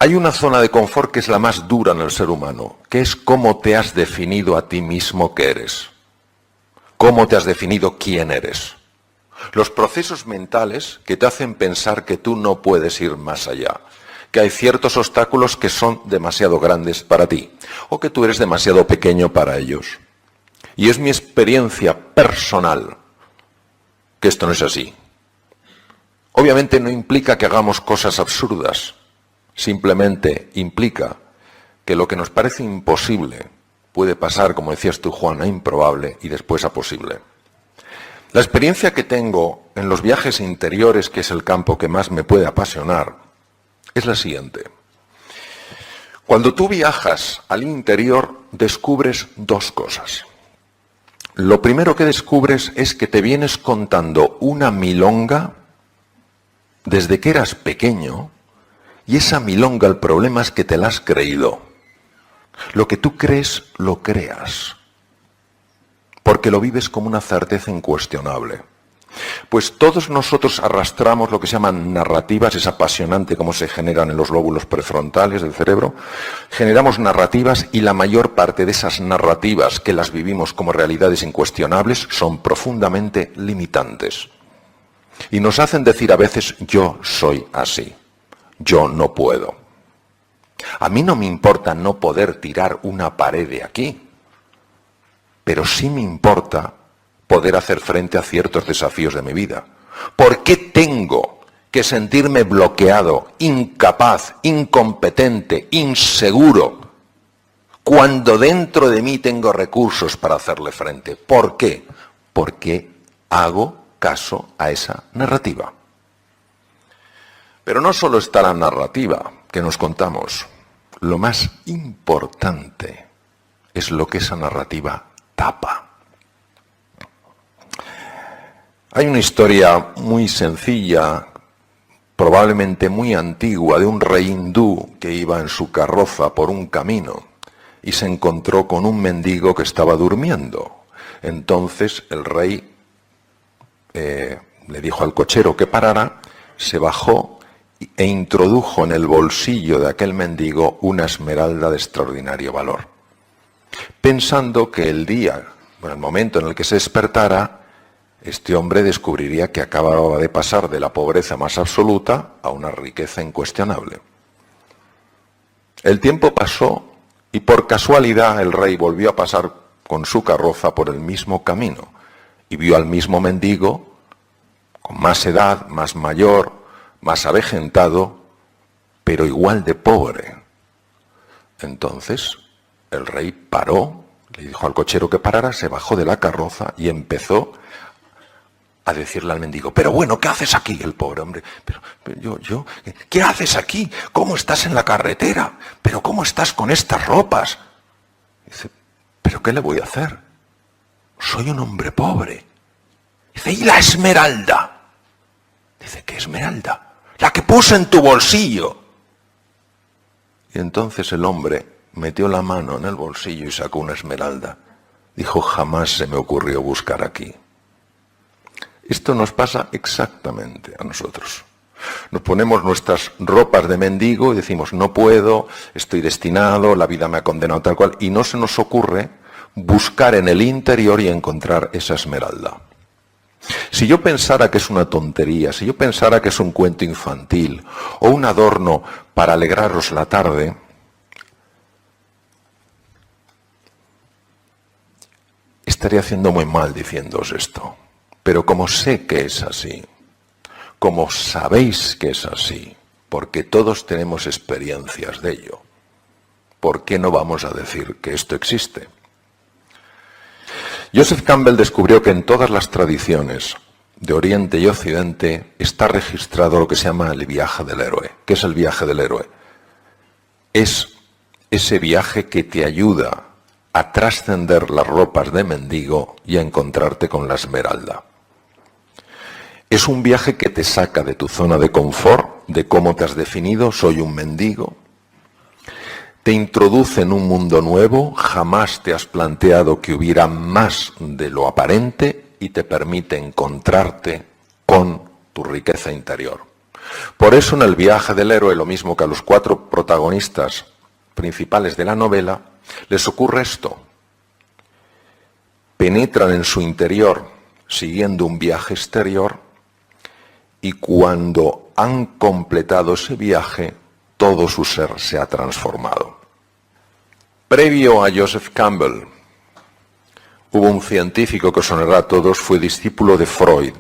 Hay una zona de confort que es la más dura en el ser humano, que es cómo te has definido a ti mismo que eres. Cómo te has definido quién eres. Los procesos mentales que te hacen pensar que tú no puedes ir más allá, que hay ciertos obstáculos que son demasiado grandes para ti, o que tú eres demasiado pequeño para ellos. Y es mi experiencia personal que esto no es así. Obviamente no implica que hagamos cosas absurdas, simplemente implica que lo que nos parece imposible puede pasar, como decías tú, Juan, a improbable y después a posible. La experiencia que tengo en los viajes interiores, que es el campo que más me puede apasionar, es la siguiente. Cuando tú viajas al interior, descubres dos cosas. Lo primero que descubres es que te vienes contando una milonga desde que eras pequeño, y esa milonga, el problema es que te la has creído. Lo que tú crees, lo creas, porque lo vives como una certeza incuestionable. Pues todos nosotros arrastramos lo que se llaman narrativas, es apasionante cómo se generan en los lóbulos prefrontales del cerebro. Generamos narrativas y la mayor parte de esas narrativas que las vivimos como realidades incuestionables son profundamente limitantes. Y nos hacen decir a veces, yo soy así, yo no puedo. A mí no me importa no poder tirar una pared de aquí, pero sí me importa poder hacer frente a ciertos desafíos de mi vida. ¿Por qué tengo que sentirme bloqueado, incapaz, incompetente, inseguro, cuando dentro de mí tengo recursos para hacerle frente? ¿Por qué? Porque hago caso a esa narrativa. Pero no solo está la narrativa que nos contamos, lo más importante es lo que esa narrativa tapa. Hay una historia muy sencilla, probablemente muy antigua, de un rey hindú que iba en su carroza por un camino y se encontró con un mendigo que estaba durmiendo. Entonces el rey le dijo al cochero que parara, se bajó e introdujo en el bolsillo de aquel mendigo una esmeralda de extraordinario valor, pensando que el momento en el que se despertara, este hombre descubriría que acababa de pasar de la pobreza más absoluta a una riqueza incuestionable. El tiempo pasó y por casualidad el rey volvió a pasar con su carroza por el mismo camino y vio al mismo mendigo con más edad, más mayor, más avejentado, pero igual de pobre. Entonces el rey paró, le dijo al cochero que parara, se bajó de la carroza y empezó a decirle al mendigo, pero bueno, ¿qué haces aquí? El pobre hombre, pero yo, ¿qué haces aquí? ¿Cómo estás en la carretera? ¿Pero cómo estás con estas ropas? Dice, ¿pero qué le voy a hacer? Soy un hombre pobre. Dice, ¿y la esmeralda? Dice, ¿qué esmeralda? La que puse en tu bolsillo. Y entonces el hombre metió la mano en el bolsillo y sacó una esmeralda. Dijo, jamás se me ocurrió buscar aquí. Esto nos pasa exactamente a nosotros. Nos ponemos nuestras ropas de mendigo y decimos, no puedo, estoy destinado, la vida me ha condenado tal cual, y no se nos ocurre buscar en el interior y encontrar esa esmeralda. Si yo pensara que es una tontería, si yo pensara que es un cuento infantil o un adorno para alegraros la tarde, estaría haciendo muy mal diciéndoos esto. Pero como sé que es así, como sabéis que es así, porque todos tenemos experiencias de ello, ¿por qué no vamos a decir que esto existe? Joseph Campbell descubrió que en todas las tradiciones de Oriente y Occidente está registrado lo que se llama el viaje del héroe. ¿Qué es el viaje del héroe? Es ese viaje que te ayuda a trascender las ropas de mendigo y a encontrarte con la esmeralda. Es un viaje que te saca de tu zona de confort, de cómo te has definido, soy un mendigo. Te introduce en un mundo nuevo, jamás te has planteado que hubiera más de lo aparente y te permite encontrarte con tu riqueza interior. Por eso en el viaje del héroe, lo mismo que a los 4 protagonistas principales de la novela, les ocurre esto. Penetran en su interior siguiendo un viaje exterior y cuando han completado ese viaje, todo su ser se ha transformado. Previo a Joseph Campbell, hubo un científico que os sonará a todos, fue discípulo de Freud,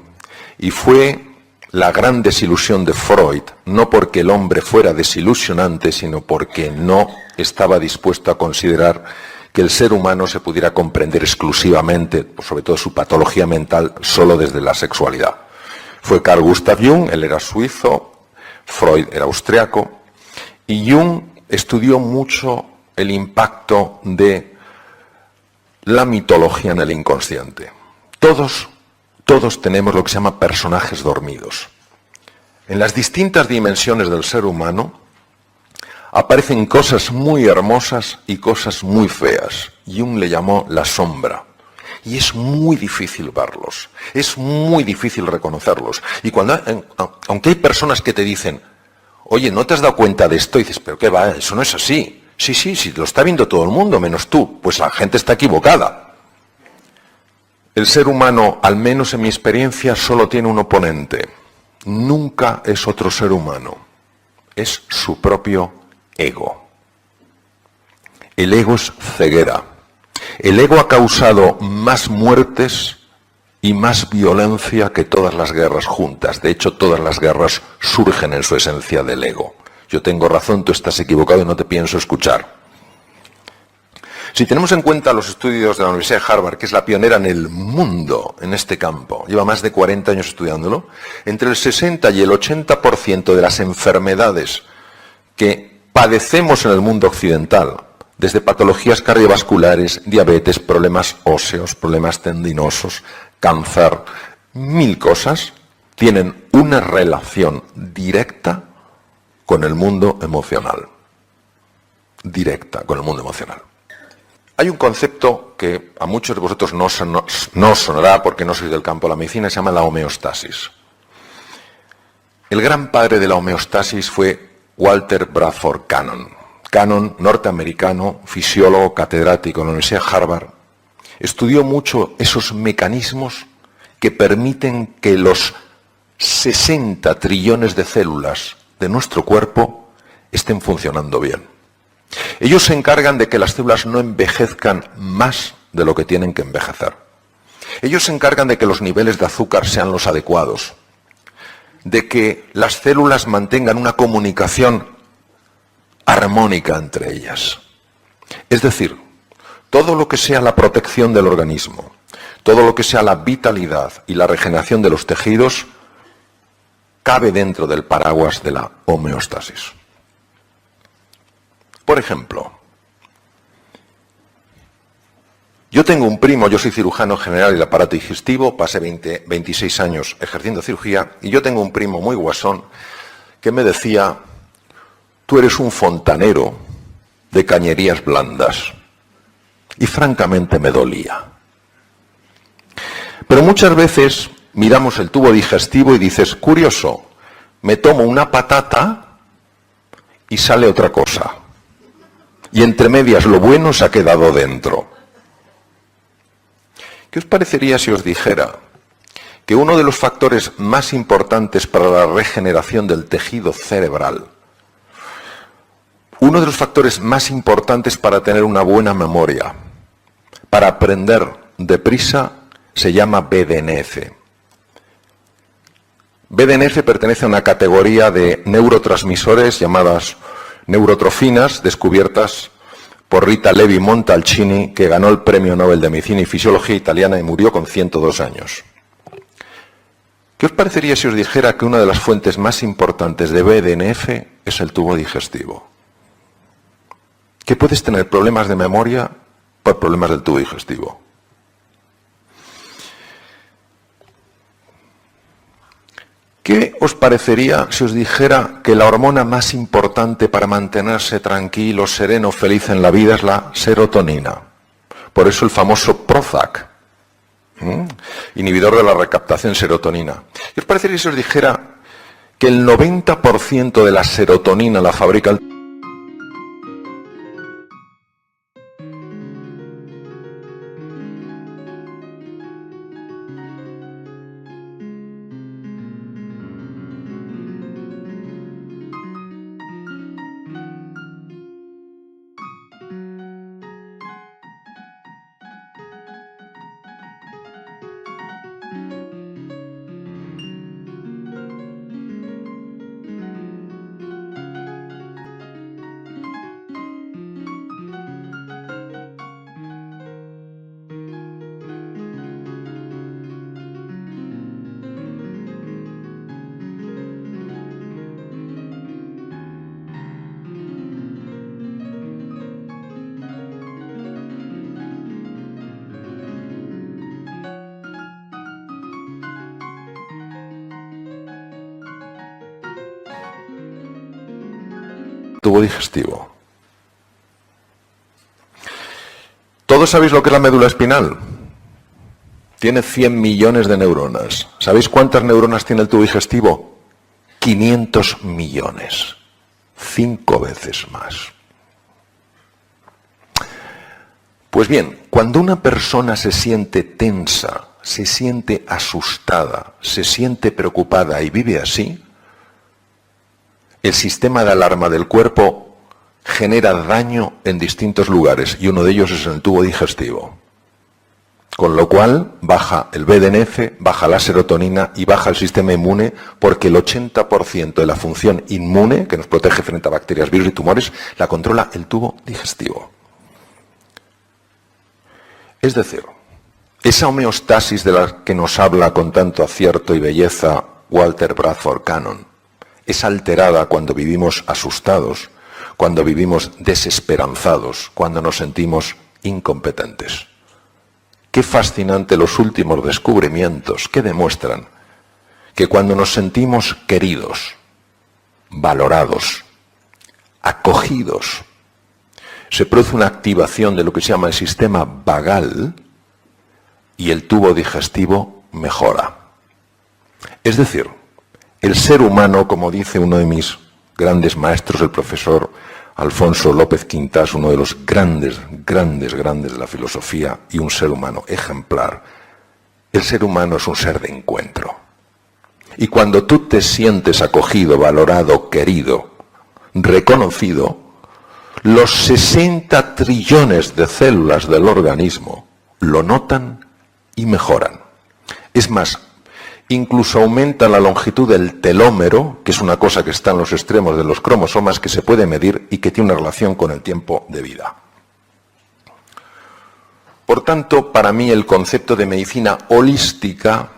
y fue la gran desilusión de Freud, no porque el hombre fuera desilusionante, sino porque no estaba dispuesto a considerar que el ser humano se pudiera comprender exclusivamente, sobre todo su patología mental, solo desde la sexualidad. Fue Carl Gustav Jung, él era suizo, Freud era austriaco, y Jung estudió mucho el impacto de la mitología en el inconsciente. Todos tenemos lo que se llama personajes dormidos. En las distintas dimensiones del ser humano aparecen cosas muy hermosas y cosas muy feas. Jung le llamó la sombra. Y es muy difícil verlos, es muy difícil reconocerlos. Y aunque hay personas que te dicen, oye, ¿no te has dado cuenta de esto? Y dices, pero ¿qué va? Eso no es así. Sí, lo está viendo todo el mundo, menos tú. Pues la gente está equivocada. El ser humano, al menos en mi experiencia, solo tiene un oponente. Nunca es otro ser humano. Es su propio ego. El ego es ceguera. El ego ha causado más muertes y más violencia que todas las guerras juntas. De hecho, todas las guerras surgen en su esencia del ego. Yo tengo razón, tú estás equivocado y no te pienso escuchar. Si tenemos en cuenta los estudios de la Universidad de Harvard, que es la pionera en el mundo en este campo, lleva más de 40 años estudiándolo, entre el 60 y el 80% de las enfermedades que padecemos en el mundo occidental, desde patologías cardiovasculares, diabetes, problemas óseos, problemas tendinosos, cáncer, 1000 cosas, tienen una relación directa con el mundo emocional. Directa con el mundo emocional. Hay un concepto que a muchos de vosotros no os sonará porque no sois del campo de la medicina, se llama la homeostasis. El gran padre de la homeostasis fue Walter Bradford Cannon. Cannon, norteamericano, fisiólogo, catedrático en la Universidad de Harvard, estudió mucho esos mecanismos que permiten que los 60 trillones de células de nuestro cuerpo estén funcionando bien. Ellos se encargan de que las células no envejezcan más de lo que tienen que envejecer. Ellos se encargan de que los niveles de azúcar sean los adecuados, de que las células mantengan una comunicación armónica entre ellas. Es decir, todo lo que sea la protección del organismo, todo lo que sea la vitalidad y la regeneración de los tejidos, cabe dentro del paraguas de la homeostasis. Por ejemplo, yo tengo un primo, yo soy cirujano general del aparato digestivo, pasé 26 años ejerciendo cirugía, y yo tengo un primo muy guasón que me decía, tú eres un fontanero de cañerías blandas. Y francamente me dolía. Pero muchas veces miramos el tubo digestivo y dices, curioso, me tomo una patata y sale otra cosa. Y entre medias lo bueno se ha quedado dentro. ¿Qué os parecería si os dijera que uno de los factores más importantes para la regeneración del tejido cerebral, uno de los factores más importantes para tener una buena memoria, para aprender deprisa, se llama BDNF? BDNF pertenece a una categoría de neurotransmisores llamadas neurotrofinas, descubiertas por Rita Levi Montalcini, que ganó el Premio Nobel de Medicina y Fisiología italiana y murió con 102 años. ¿Qué os parecería si os dijera que una de las fuentes más importantes de BDNF es el tubo digestivo? Que puedes tener problemas de memoria por problemas del tubo digestivo. ¿Qué os parecería si os dijera que la hormona más importante para mantenerse tranquilo, sereno, feliz en la vida es la serotonina? Por eso el famoso Prozac, inhibidor de la recaptación de serotonina. ¿Qué os parecería si os dijera que el 90% de la serotonina la fabrica el... tubo digestivo. ¿Todos sabéis lo que es la médula espinal? Tiene 100 millones de neuronas. ¿Sabéis cuántas neuronas tiene el tubo digestivo? 500 millones. 5 veces más. Pues bien, cuando una persona se siente tensa, se siente asustada, se siente preocupada y vive así, el sistema de alarma del cuerpo genera daño en distintos lugares y uno de ellos es en el tubo digestivo. Con lo cual baja el BDNF, baja la serotonina y baja el sistema inmune porque el 80% de la función inmune, que nos protege frente a bacterias, virus y tumores, la controla el tubo digestivo. Es decir, esa homeostasis de la que nos habla con tanto acierto y belleza Walter Bradford Cannon, es alterada cuando vivimos asustados, cuando vivimos desesperanzados, cuando nos sentimos incompetentes. Qué fascinante los últimos descubrimientos que demuestran que cuando nos sentimos queridos, valorados, acogidos, se produce una activación de lo que se llama el sistema vagal y el tubo digestivo mejora. Es decir, el ser humano, como dice uno de mis grandes maestros, el profesor Alfonso López Quintás, uno de los grandes de la filosofía y un ser humano ejemplar, el ser humano es un ser de encuentro. Y cuando tú te sientes acogido, valorado, querido, reconocido, los 60 trillones de células del organismo lo notan y mejoran. Es más, incluso aumenta la longitud del telómero, que es una cosa que está en los extremos de los cromosomas, que se puede medir y que tiene una relación con el tiempo de vida. Por tanto, para mí el concepto de medicina holística,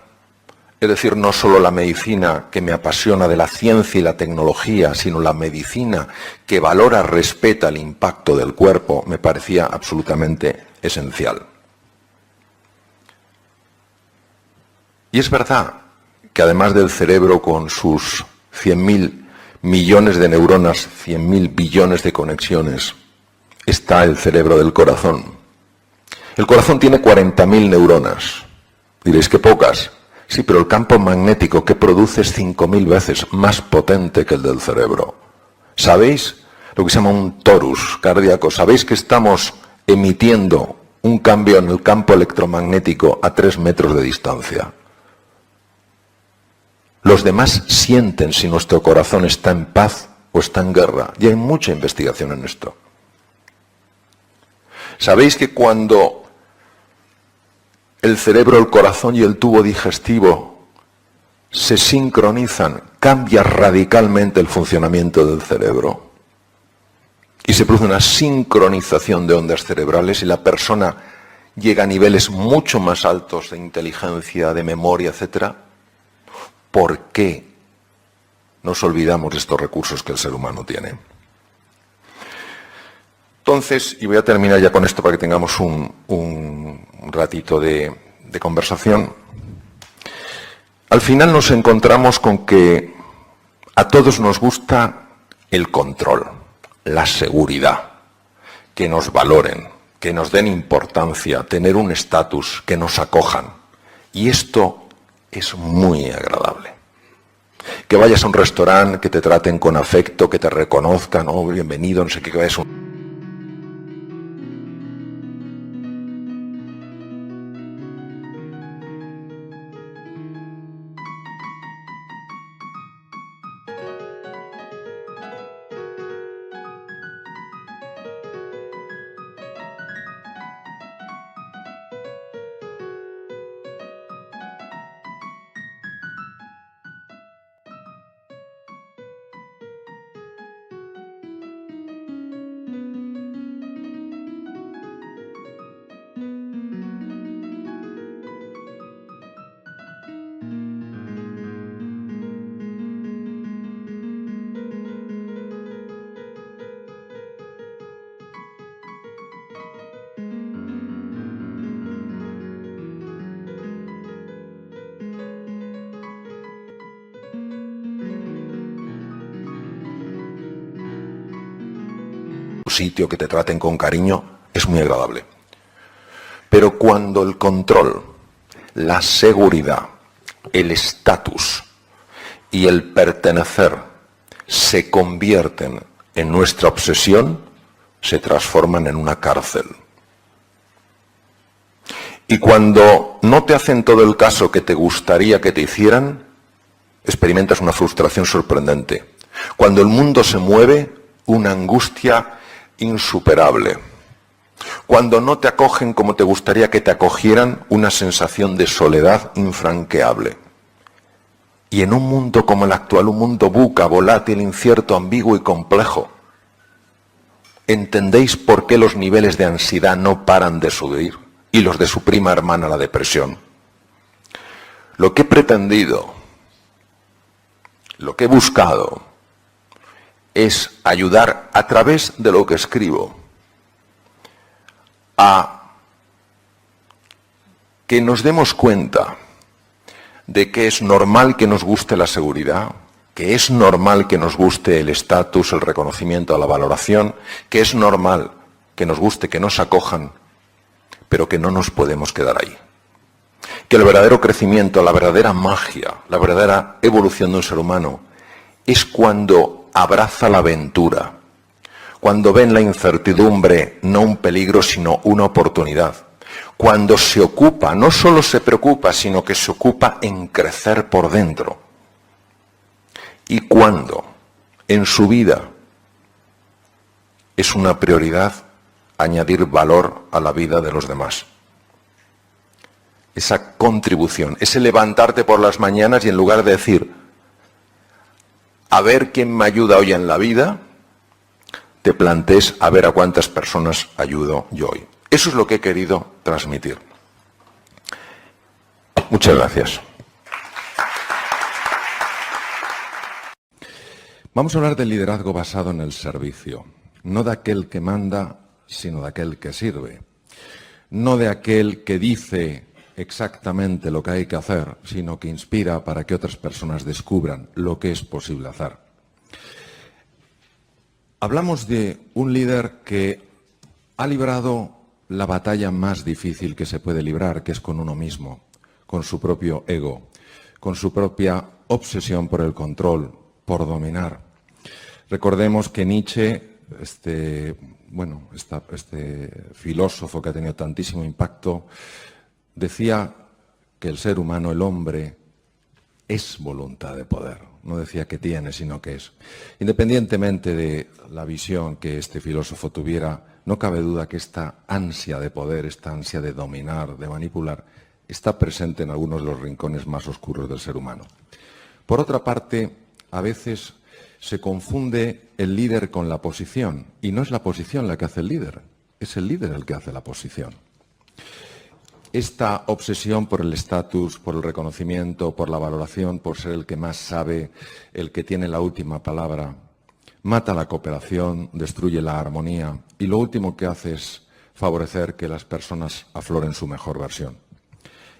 es decir, no solo la medicina que me apasiona de la ciencia y la tecnología, sino la medicina que valora, respeta el impacto del cuerpo, me parecía absolutamente esencial. Y es verdad que además del cerebro con sus 100.000 millones de neuronas, 100.000 billones de conexiones, está el cerebro del corazón. El corazón tiene 40.000 neuronas. Diréis que pocas. Sí, pero el campo magnético que produce es 5.000 veces más potente que el del cerebro. ¿Sabéis lo que se llama un torus cardíaco? ¿Sabéis que estamos emitiendo un cambio en el campo electromagnético a 3 metros de distancia? Los demás sienten si nuestro corazón está en paz o está en guerra. Y hay mucha investigación en esto. ¿Sabéis que cuando el cerebro, el corazón y el tubo digestivo se sincronizan, cambia radicalmente el funcionamiento del cerebro? Y se produce una sincronización de ondas cerebrales y la persona llega a niveles mucho más altos de inteligencia, de memoria, etcétera. ¿Por qué nos olvidamos de estos recursos que el ser humano tiene? Entonces, y voy a terminar ya con esto para que tengamos un ratito de conversación. Al final nos encontramos con que a todos nos gusta el control, la seguridad, que nos valoren, que nos den importancia, tener un estatus, que nos acojan. Y esto es muy agradable. que vayas a un restaurante, que te traten con afecto, que te reconozcan, oh, bienvenido, no sé qué, que vayas a un... sitio, que te traten con cariño, es muy agradable. Pero cuando el control, la seguridad, el estatus y el pertenecer se convierten en nuestra obsesión, se transforman en una cárcel. Y cuando no te hacen todo el caso que te gustaría que te hicieran, experimentas una frustración sorprendente. Cuando el mundo se mueve, una angustia insuperable. Cuando no te acogen como te gustaría que te acogieran, una sensación de soledad infranqueable. Y en un mundo como el actual, un mundo buca, volátil, incierto, ambiguo y complejo, ¿entendéis por qué los niveles de ansiedad no paran de subir? Y los de su prima hermana, la depresión. Lo que he pretendido, lo que he buscado, es ayudar a través de lo que escribo a que nos demos cuenta de que es normal que nos guste la seguridad, que es normal que nos guste el estatus, el reconocimiento, la valoración, que es normal que nos guste que nos acojan, pero que no nos podemos quedar ahí. Que el verdadero crecimiento, la verdadera magia, la verdadera evolución de un ser humano es cuando abraza la aventura, cuando ve en la incertidumbre no un peligro sino una oportunidad, cuando se ocupa, no solo se preocupa, sino que se ocupa en crecer por dentro, y cuando en su vida es una prioridad añadir valor a la vida de los demás. Esa contribución, ese levantarte por las mañanas y en lugar de decir a ver quién me ayuda hoy en la vida, te plantees a ver a cuántas personas ayudo yo hoy. Eso es lo que he querido transmitir. Muchas gracias. Vamos a hablar del liderazgo basado en el servicio, no de aquel que manda, sino de aquel que sirve. No de aquel que dice exactamente lo que hay que hacer, sino que inspira para que otras personas descubran lo que es posible hacer. Hablamos de un líder que ha librado la batalla más difícil que se puede librar, que es con uno mismo, con su propio ego, con su propia obsesión por el control, por dominar. Recordemos que Nietzsche, este filósofo que ha tenido tantísimo impacto, decía que el ser humano, el hombre, es voluntad de poder. No decía que tiene, sino que es. Independientemente de la visión que este filósofo tuviera, no cabe duda que esta ansia de poder, esta ansia de dominar, de manipular, está presente en algunos de los rincones más oscuros del ser humano. Por otra parte, a veces se confunde el líder con la posición, y no es la posición la que hace el líder, es el líder el que hace la posición. Esta obsesión por el estatus, por el reconocimiento, por la valoración, por ser el que más sabe, el que tiene la última palabra, mata la cooperación, destruye la armonía y lo último que hace es favorecer que las personas afloren su mejor versión.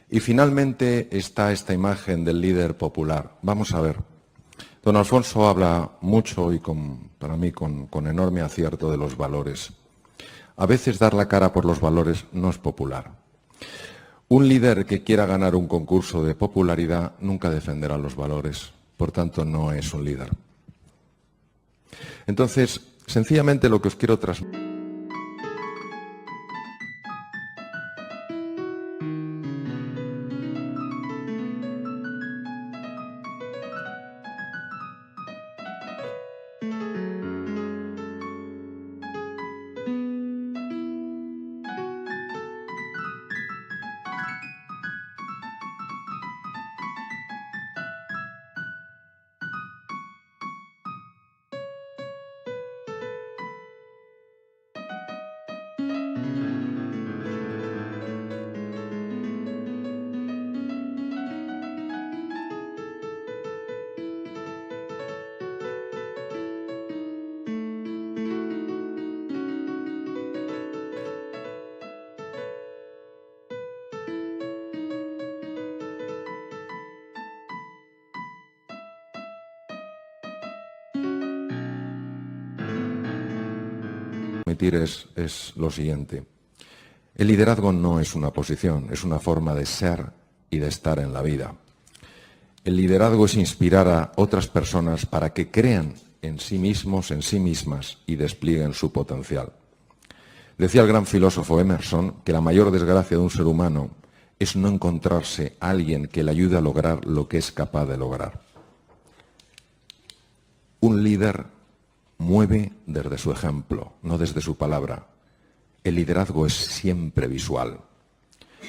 Y finalmente está esta imagen del líder popular. Vamos a ver. Don Alfonso habla mucho y para mí con enorme acierto de los valores. A veces dar la cara por los valores no es popular. Un líder que quiera ganar un concurso de popularidad nunca defenderá los valores, por tanto no es un líder. Entonces, sencillamente lo que os quiero transmitir. Es lo siguiente. El liderazgo no es una posición, es una forma de ser y de estar en la vida. El liderazgo es inspirar a otras personas para que crean en sí mismos, en sí mismas y desplieguen su potencial. Decía el gran filósofo Emerson que la mayor desgracia de un ser humano es no encontrarse a alguien que le ayude a lograr lo que es capaz de lograr. Un líder mueve desde su ejemplo, no desde su palabra. El liderazgo es siempre visual.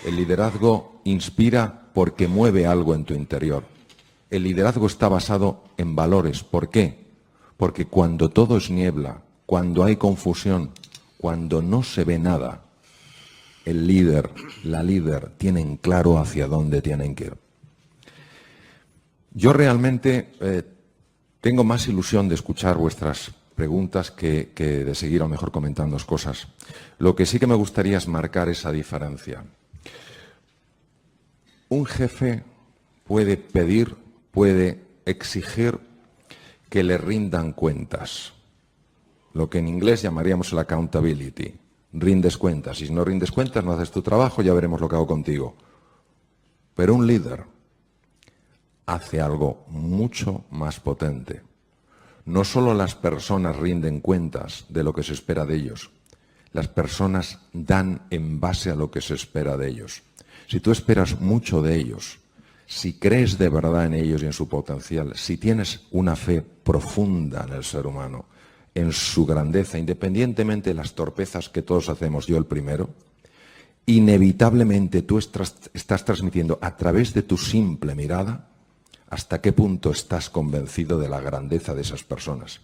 El liderazgo inspira porque mueve algo en tu interior. El liderazgo está basado en valores. ¿Por qué? Porque cuando todo es niebla, cuando hay confusión, cuando no se ve nada, el líder, la líder, tienen claro hacia dónde tienen que ir. Yo realmente tengo más ilusión de escuchar vuestras preguntas que de seguir a lo mejor comentando cosas. Lo que sí que me gustaría es marcar esa diferencia. Un jefe puede pedir, puede exigir que le rindan cuentas. Lo que en inglés llamaríamos el accountability. Rindes cuentas. Y si no rindes cuentas, no haces tu trabajo, ya veremos lo que hago contigo. Pero un líder hace algo mucho más potente. No solo las personas rinden cuentas de lo que se espera de ellos, las personas dan en base a lo que se espera de ellos. Si tú esperas mucho de ellos, si crees de verdad en ellos y en su potencial, si tienes una fe profunda en el ser humano, en su grandeza, independientemente de las torpezas que todos hacemos, yo el primero, inevitablemente tú estás transmitiendo a través de tu simple mirada hasta qué punto estás convencido de la grandeza de esas personas.